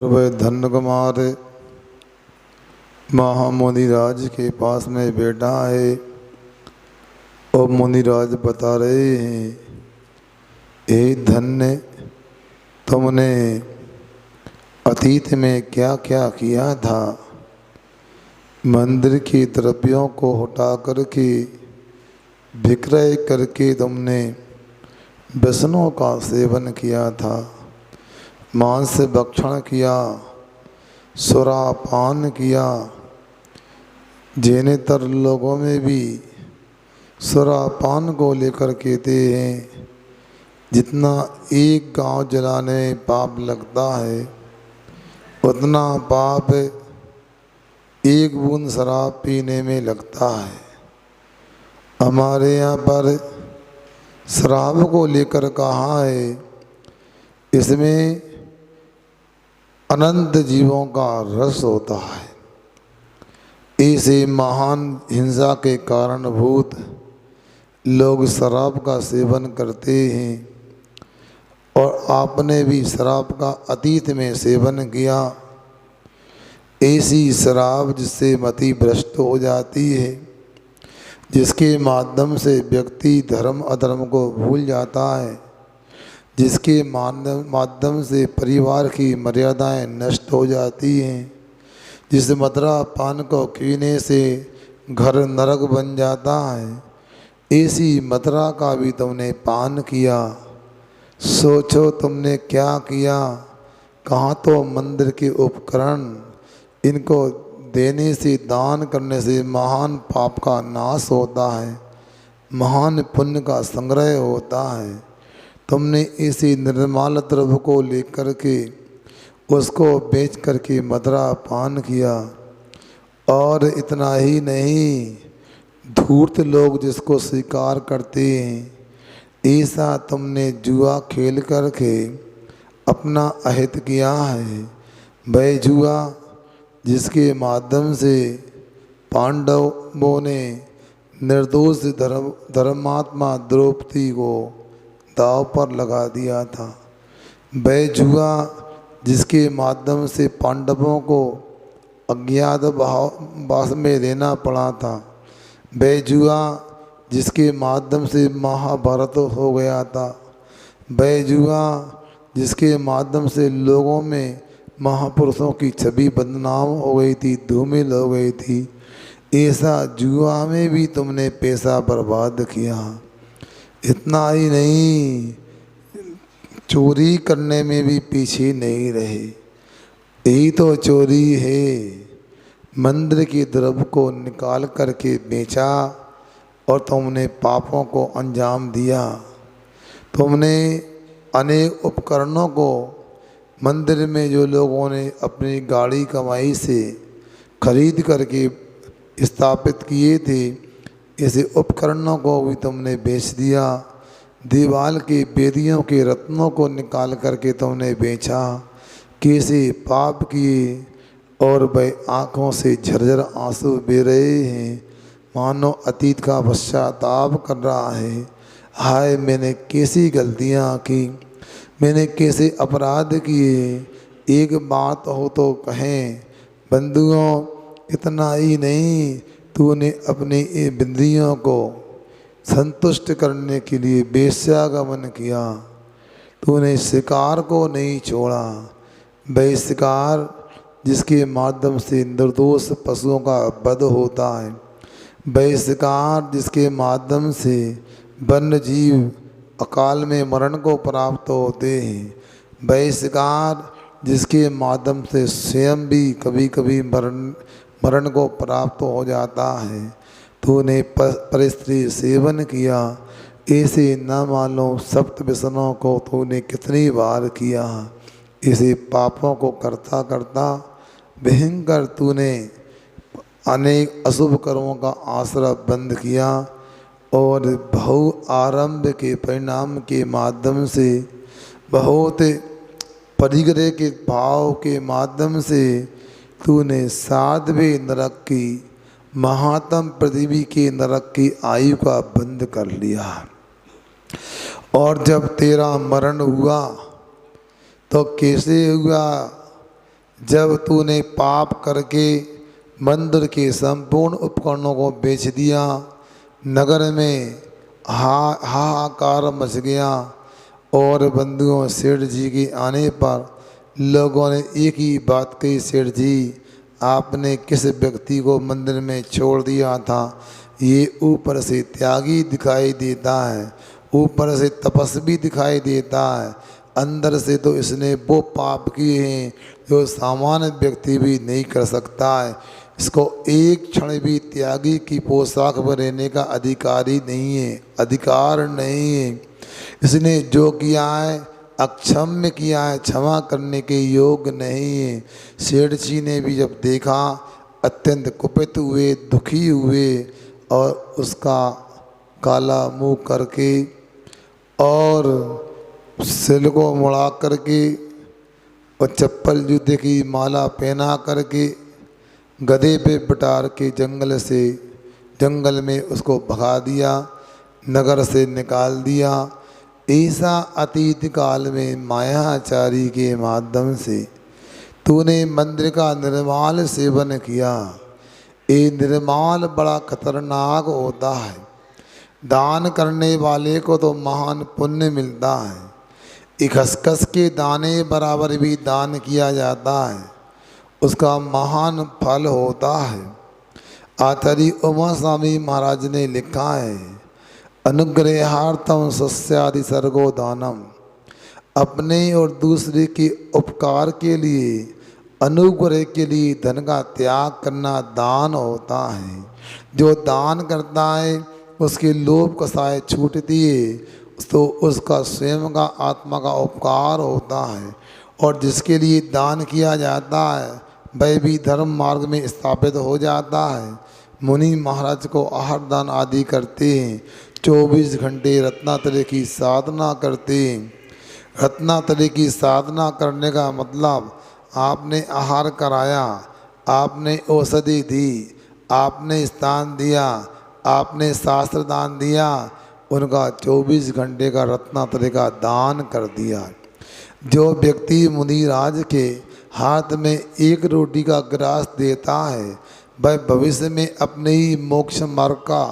वह धन्य कुमार महामुनिराज के पास में बैठा है और मुनिराज बता रहे हैं, हे धन्य, तुमने अतीत में क्या क्या किया था। मंदिर के द्रव्यों को हटा करके विक्रय करके तुमने व्यसनों का सेवन किया था, मांस भक्षण किया, सुरापान किया। ज्ञानेतर लोगों में भी सुरापान को लेकर कहते हैं, जितना एक गांव जलाने में पाप लगता है उतना पाप एक बूंद शराब पीने में लगता है। हमारे यहाँ पर शराब को लेकर कहा है, इसमें अनंत जीवों का रस होता है। ऐसे महान हिंसा के कारणभूत लोग शराब का सेवन करते हैं और आपने भी शराब का अतीत में सेवन किया। ऐसी शराब जिससे मति भ्रष्ट हो जाती है, जिसके माध्यम से व्यक्ति धर्म अधर्म को भूल जाता है, जिसके माध्यम से परिवार की मर्यादाएं नष्ट हो जाती हैं, जिस मदिरा पान को पीने से घर नरक बन जाता है। ऐसी मदिरा का भी तुमने पान किया। सोचो तुमने क्या किया। कहाँ तो मंदिर के उपकरण, इनको देने से, दान करने से महान पाप का नाश होता है, महान पुण्य का संग्रह होता है। तुमने इसी निर्मल द्रव्य को लेकर के उसको बेच करके मदिरा पान किया। और इतना ही नहीं, धूर्त लोग जिसको स्वीकार करते हैं, ऐसा तुमने जुआ खेल करके अपना अहित किया है। वह जुआ जिसके माध्यम से पांडवों ने निर्दोष धर्मात्मा द्रौपदी को दाव पर लगा दिया था। वह जुआ जिसके माध्यम से पांडवों को अज्ञातवास में रहना पड़ा था। वह जुआ जिसके माध्यम से महाभारत हो गया था। वह जुआ जिसके माध्यम से लोगों में महापुरुषों की छवि बदनाम हो गई थी, धूमिल हो गई थी। ऐसा जुआ में भी तुमने पैसा बर्बाद किया। इतना ही नहीं, चोरी करने में भी पीछे नहीं रहे। यही तो चोरी है। मंदिर के द्रव्य को निकाल करके बेचा और तुमने पापों को अंजाम दिया। तुमने अनेक उपकरणों को मंदिर में जो लोगों ने अपनी गाड़ी कमाई से खरीद करके स्थापित किए थे, ऐसे उपकरणों को भी तुमने बेच दिया। दीवाल के बेदियों के रत्नों को निकाल करके तुमने बेचा। कैसे पाप किए और वह आँखों से झरझर आंसू बह रहे हैं, मानो अतीत का पश्चाताप कर रहा है। हाय, मैंने कैसी गलतियाँ की, मैंने कैसे अपराध किए। एक बात हो तो कहें बंधुओं, इतना ही नहीं, तूने अपनी इंद्रियों को संतुष्ट करने के लिए वेश्यागमन किया। तूने शिकार को नहीं छोड़ा। वह शिकार जिसके माध्यम से निर्दोष पशुओं का वध होता है, वह शिकार जिसके माध्यम से वन्य जीव अकाल में मरण को प्राप्त होते हैं, वह शिकार जिसके माध्यम से स्वयं भी कभी कभी मरण को प्राप्त हो जाता है। तूने परस्त्री सेवन किया। ऐसे न मालूम सप्त व्यसनों को तूने कितनी बार किया। इसे पापों को करता करता भयंकर तूने अनेक अशुभ कर्मों का आश्रय बंद किया और बहु आरंभ के परिणाम के माध्यम से, बहुत परिग्रह के भाव के माध्यम से तूने सातवें नरक की, महात्म पृथ्वी के नरक की आयु का बंद कर लिया। और जब तेरा मरण हुआ तो कैसे हुआ? जब तूने पाप करके मंदिर के संपूर्ण उपकरणों को बेच दिया, नगर में हाहाकार मच गया और बंधुओं सेठ जी के आने पर लोगों ने एक ही बात कही, सेठ जी आपने किस व्यक्ति को मंदिर में छोड़ दिया था? ये ऊपर से त्यागी दिखाई देता है, ऊपर से तपस्वी दिखाई देता है, अंदर से तो इसने वो पाप किए हैं जो सामान्य व्यक्ति भी नहीं कर सकता है। इसको एक क्षण भी त्यागी की पोशाक में रहने का अधिकारी नहीं है, अधिकार नहीं है। इसने जो किया है अक्षम्य किया है, क्षमा करने के योग्य नहीं है। सेठ जी ने भी जब देखा अत्यंत कुपित हुए, दुखी हुए और उसका काला मुंह करके और सिर को मुड़ा करके और चप्पल जूते की माला पहना करके गधे पे बिठार के जंगल में उसको भगा दिया, नगर से निकाल दिया। ऐसा अतीत काल में मायाचारी के माध्यम से तूने मंदिर का निर्माल सेवन किया। ये निर्माल बड़ा खतरनाक होता है। दान करने वाले को तो महान पुण्य मिलता है। एक खसखस के दाने बराबर भी दान किया जाता है, उसका महान फल होता है। आचार्य उमा स्वामी महाराज ने लिखा है, अनुग्रहार्थम सस्यादि सर्गो दानम। अपने और दूसरे के उपकार के लिए, अनुग्रह के लिए धन का त्याग करना दान होता है। जो दान करता है उसके लोभ कसाय छूटती है, तो उसका स्वयं का आत्मा का उपकार होता है। और जिसके लिए दान किया जाता है वह भी धर्म मार्ग में स्थापित हो जाता है। मुनि महाराज को आहार दान आदि करते हैं, 24 घंटे रत्नात्रय की साधना करते हैं। रत्नात्रय की साधना करने का मतलब आपने आहार कराया, आपने औषधि दी, आपने स्थान दिया, आपने शास्त्र दान दिया, उनका 24 घंटे का रत्नात्रय का दान कर दिया। जो व्यक्ति मुनिराज के हाथ में एक रोटी का ग्रास देता है वह भविष्य में अपने ही मोक्ष मार्ग का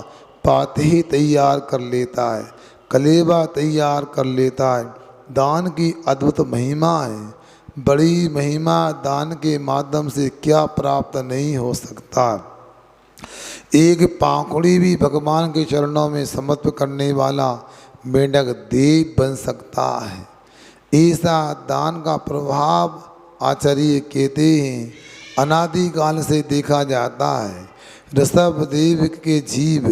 पाते ही तैयार कर लेता है, कलेवा तैयार कर लेता है। दान की अद्भुत महिमा है, बड़ी महिमा। दान के माध्यम से क्या प्राप्त नहीं हो सकता। एक पाखुड़ी भी भगवान के चरणों में समर्पित करने वाला मेंढक देव बन सकता है। ऐसा दान का प्रभाव आचार्य कहते हैं अनादिकाल से देखा जाता है। ऋषभदेव के जीव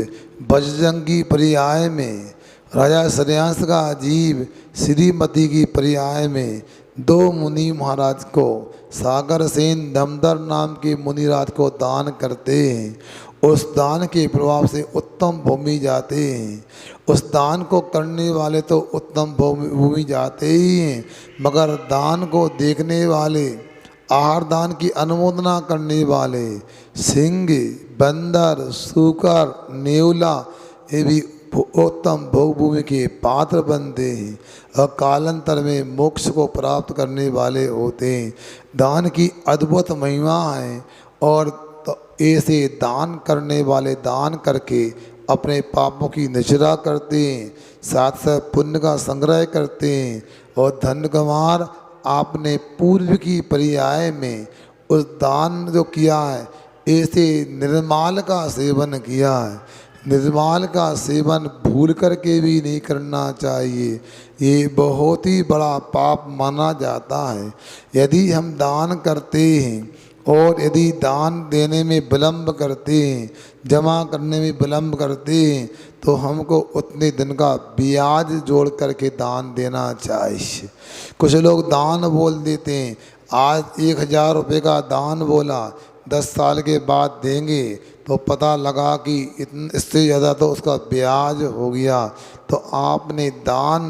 बजरंगी पर्याय में, राजा श्रेयांश का जीव श्रीमती की पर्याय में 2 मुनि महाराज को सागर सेन दमदर नाम के मुनिराज को दान करते हैं। उस दान के प्रभाव से उत्तम भूमि जाते हैं। उस दान को करने वाले तो उत्तम भूमि जाते ही हैं, मगर दान को देखने वाले, आहार दान की अनुमोदना करने वाले सिंह, बंदर, सूकर, नेवला ये भी उत्तम भोग भूमि के पात्र बनते हैं और कालांतर में मोक्ष को प्राप्त करने वाले होते हैं। दान की अद्भुत महिमा है और तो ऐसे दान करने वाले दान करके अपने पापों की निचरा करते हैं, साथ साथ पुण्य का संग्रह करते हैं। और धन कुमार आपने पूर्व की पर्याय में उस दान जो किया है ऐसे निर्माल का सेवन किया है। निर्माल का सेवन भूल करके भी नहीं करना चाहिए, ये बहुत ही बड़ा पाप माना जाता है। यदि हम दान करते हैं और यदि दान देने में विलम्ब करते हैं, जमा करने में विलम्ब करते हैं, तो हमको उतने दिन का ब्याज जोड़ करके दान देना चाहिए। कुछ लोग दान बोल देते हैं, आज 1000 रुपये का दान बोला, 10 साल के बाद देंगे तो पता लगा कि इससे ज़्यादा तो उसका ब्याज हो गया। तो आपने दान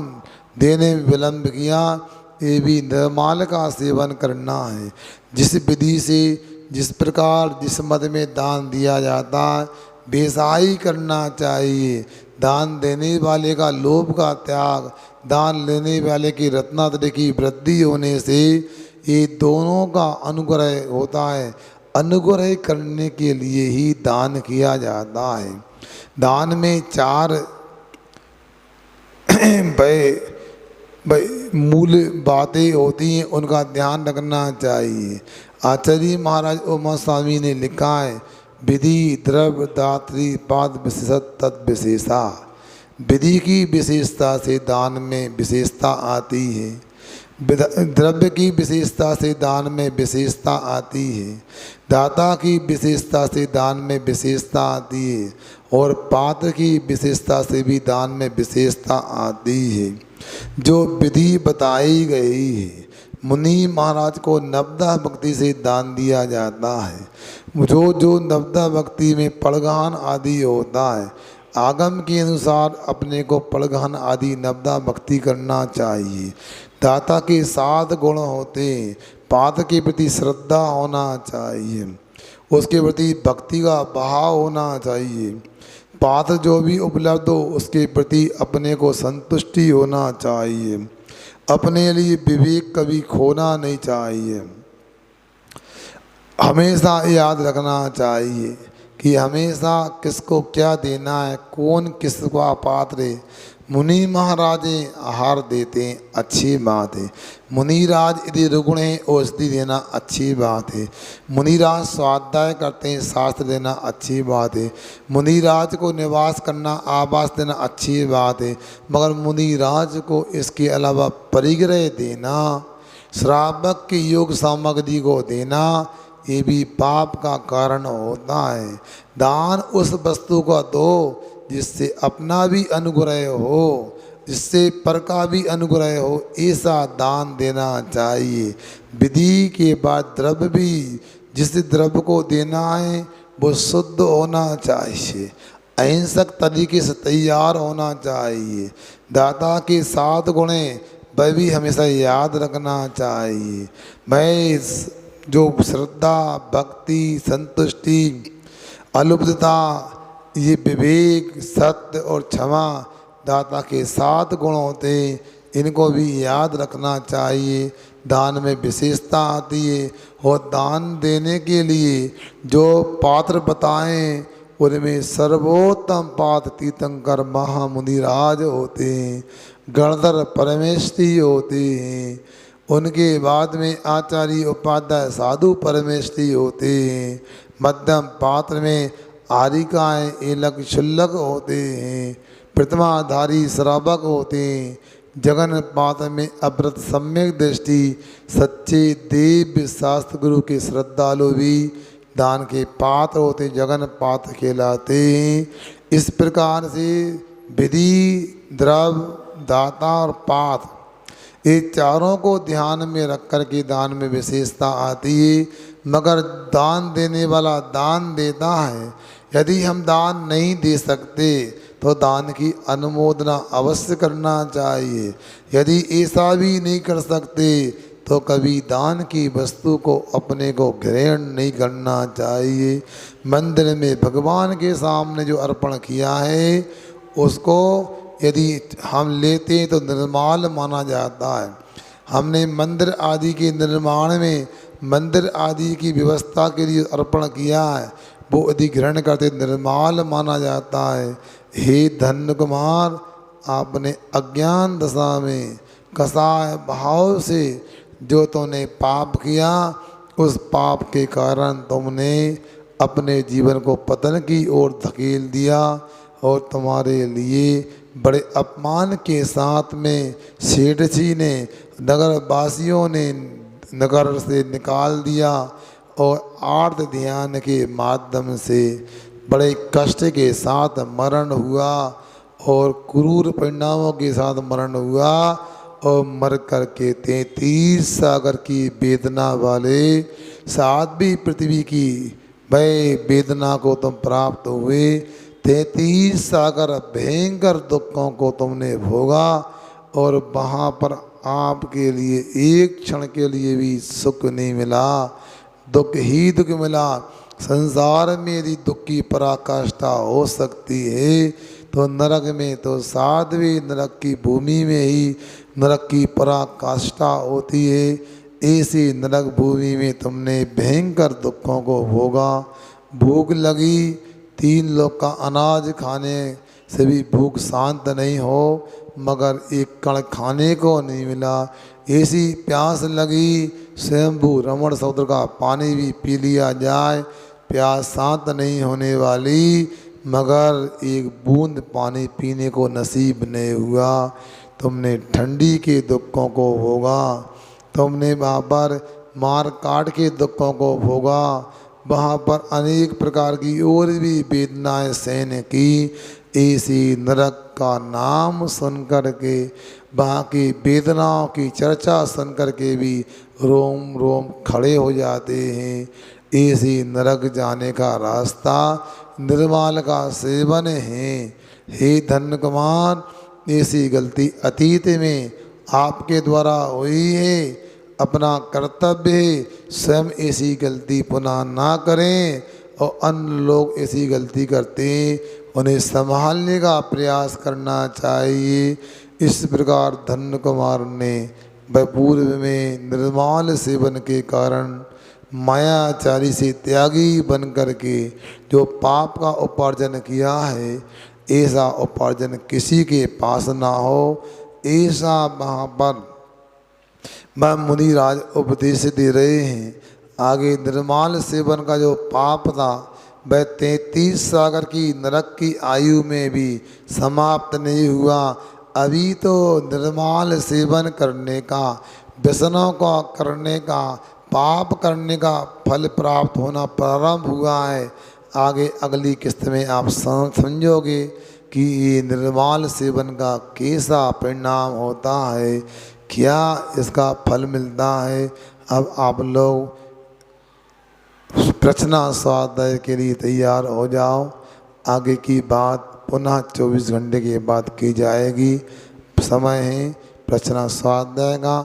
देने में विलम्ब किया, ये भी निर्माल का सेवन करना है। जिस विधि से, जिस प्रकार, जिस मद में दान दिया जाता है वैसा ही करना चाहिए। दान देने वाले का लोभ का त्याग, दान लेने वाले की रत्नात्रय की वृद्धि होने से ये दोनों का अनुग्रह होता है। अनुग्रह करने के लिए ही दान किया जाता है। दान में 4 मूल बातें होती हैं, उनका ध्यान रखना चाहिए। आचार्य महाराज उमा स्वामी ने लिखा है, विधि द्रव्य दात्री पाद विशेषत तद विशेषा। विधि की विशेषता से दान में विशेषता आती है, द्रव्य की विशेषता से दान में विशेषता आती है, दाता की विशेषता से दान में विशेषता आती है, और पात्र की विशेषता से भी दान में विशेषता आती है। जो विधि बताई गई है, मुनि महाराज को नवदा भक्ति से दान दिया जाता है। जो नवदा भक्ति में पड़गान आदि होता है, आगम के अनुसार अपने को पड़गान आदि नवदा भक्ति करना चाहिए। दाता के 7 गुण होते हैं। पात्र के प्रति श्रद्धा होना चाहिए, उसके प्रति भक्ति का भाव होना चाहिए। पात्र जो भी उपलब्ध हो उसके प्रति अपने को संतुष्टि होना चाहिए। अपने लिए विवेक कभी खोना नहीं चाहिए। हमेशा याद रखना चाहिए कि हमेशा किसको क्या देना है, कौन किसका पात्र है। मुनि महाराज आहार देते हैं, अच्छी बात है। मुनिराज यदि रुग्ण है औषधि देना अच्छी बात है। मुनिराज स्वाध्याय करते हैं, शास्त्र देना अच्छी बात है। मुनिराज को निवास करना, आवास देना अच्छी बात है। मगर मुनिराज को इसके अलावा परिग्रह देना, श्रावक की योग सामग्री को देना, ये भी पाप का कारण होता है। दान उस वस्तु का दो जिससे अपना भी अनुग्रह हो, जिससे पर का भी अनुग्रह हो, ऐसा दान देना चाहिए। विधि के बाद द्रव्य भी, जिस द्रव्य को देना है वो शुद्ध होना चाहिए, अहिंसक तरीके से तैयार होना चाहिए। दाता के 7 गुण वह भी हमेशा याद रखना चाहिए। मैं जो श्रद्धा, भक्ति, संतुष्टि, अलुप्तता, ये विवेक, सत्य और क्षमा दाता के 7 गुण होते हैं, इनको भी याद रखना चाहिए। दान में विशेषता आती है, और दान देने के लिए जो पात्र बताएं उनमें सर्वोत्तम पात्र तीर्थंकर महामुनिराज होते हैं, गणधर परमेष्ठी होते हैं। उनके बाद में आचार्य उपाध्याय साधु परमेष्ठी होते हैं। मध्यम पात्र में आरिकाएँ एलक शुल्लक होते हैं। प्रतिमाधारी श्रावक होते हैं। जगन पात्र में अव्रत सम्यक दृष्टि सच्चे देव शास्त्र गुरु के श्रद्धालु भी दान के पात्र होते, जगन पात्र कहलाते हैं। इस प्रकार से विधि, द्रव्य, दाता और पात्र, ये चारों को ध्यान में रख कर के दान में विशेषता आती है। मगर दान देने वाला दान देता है। यदि हम दान नहीं दे सकते तो दान की अनुमोदना अवश्य करना चाहिए। यदि ऐसा भी नहीं कर सकते तो कभी दान की वस्तु को अपने को ग्रहण नहीं करना चाहिए। मंदिर में भगवान के सामने जो अर्पण किया है उसको यदि हम लेते हैं तो निर्माल माना जाता है। हमने मंदिर आदि के निर्माण में, मंदिर आदि की व्यवस्था के लिए अर्पण किया है, वो यदि ग्रहण करते निर्माल माना जाता है। हे धन्य कुमार, आपने अज्ञान दशा में कसाय भाव से जो तुमने पाप किया, उस पाप के कारण तुमने अपने जीवन को पतन की ओर धकेल दिया, और तुम्हारे लिए बड़े अपमान के साथ में सेठ जी ने, नगर वासियों ने नगर से निकाल दिया, और आर्त ध्यान के माध्यम से बड़े कष्ट के साथ मरण हुआ, और क्रूर परिणामों के साथ मरण हुआ, और मर कर के 33 सागर की वेदना वाले साध्वी पृथ्वी की भय वेदना को तुम प्राप्त हुए। 33 सागर भयंकर दुखों को तुमने भोगा, और वहाँ पर आपके लिए एक क्षण के लिए भी सुख नहीं मिला, दुख ही दुख मिला। संसार में यदि दुख की पराकाष्ठा हो सकती है तो नरक में तो साध्वी नरक की भूमि में ही नरक की पराकाष्ठा होती है। ऐसी नरक भूमि में तुमने भयंकर दुखों को भोगा। भूख लगी, 3 लोग का अनाज खाने से भी भूख शांत नहीं हो, मगर एक कण खाने को नहीं मिला। ऐसी प्यास लगी, स्वयंभू रमण समुद्र का पानी भी पी लिया जाए, प्यास शांत नहीं होने वाली, मगर एक बूंद पानी पीने को नसीब नहीं हुआ। तुमने ठंडी के दुखों को भोगा, तुमने वहाँ पर मार काट के दुखों को भोगा, वहाँ पर अनेक प्रकार की और भी वेदनाएं सहन की। ऐसी नरक का नाम सुन कर के, वहाँ की वेदनाओं की चर्चा सुन कर के भी रोम रोम खड़े हो जाते हैं। ऐसी नरक जाने का रास्ता निर्माल का सेवन है। हे धन्य कुमार, ऐसी गलती अतीत में आपके द्वारा हुई है, अपना कर्तव्य है स्वयं ऐसी गलती पुनः ना करें, और अन्य लोग ऐसी गलती करते हैं उन्हें संभालने का प्रयास करना चाहिए। इस प्रकार धन्य कुमार ने पूर्व में निर्माल सेवन के कारण मायाचारी से त्यागी बन कर के जो पाप का उपार्जन किया है, ऐसा उपार्जन किसी के पास ना हो, ऐसा वहाँ पर वह मुनिराज उपदेश दे रहे हैं। आगे निर्माल सेवन का जो पाप था वह 33 सागर की नरक की आयु में भी समाप्त नहीं हुआ। अभी तो निर्माल सेवन करने का, व्यसनों का करने का, पाप करने का फल प्राप्त होना प्रारंभ हुआ है। आगे अगली किस्त में आप समझोगे कि ये निर्माल सेवन का कैसा परिणाम होता है, क्या इसका फल मिलता है। अब आप लोग प्रश्ना स्वाध्याय के लिए तैयार हो जाओ। आगे की बात पुनः 24 घंटे के बाद की जाएगी। समय है प्रश्ना स्वाध्याय का।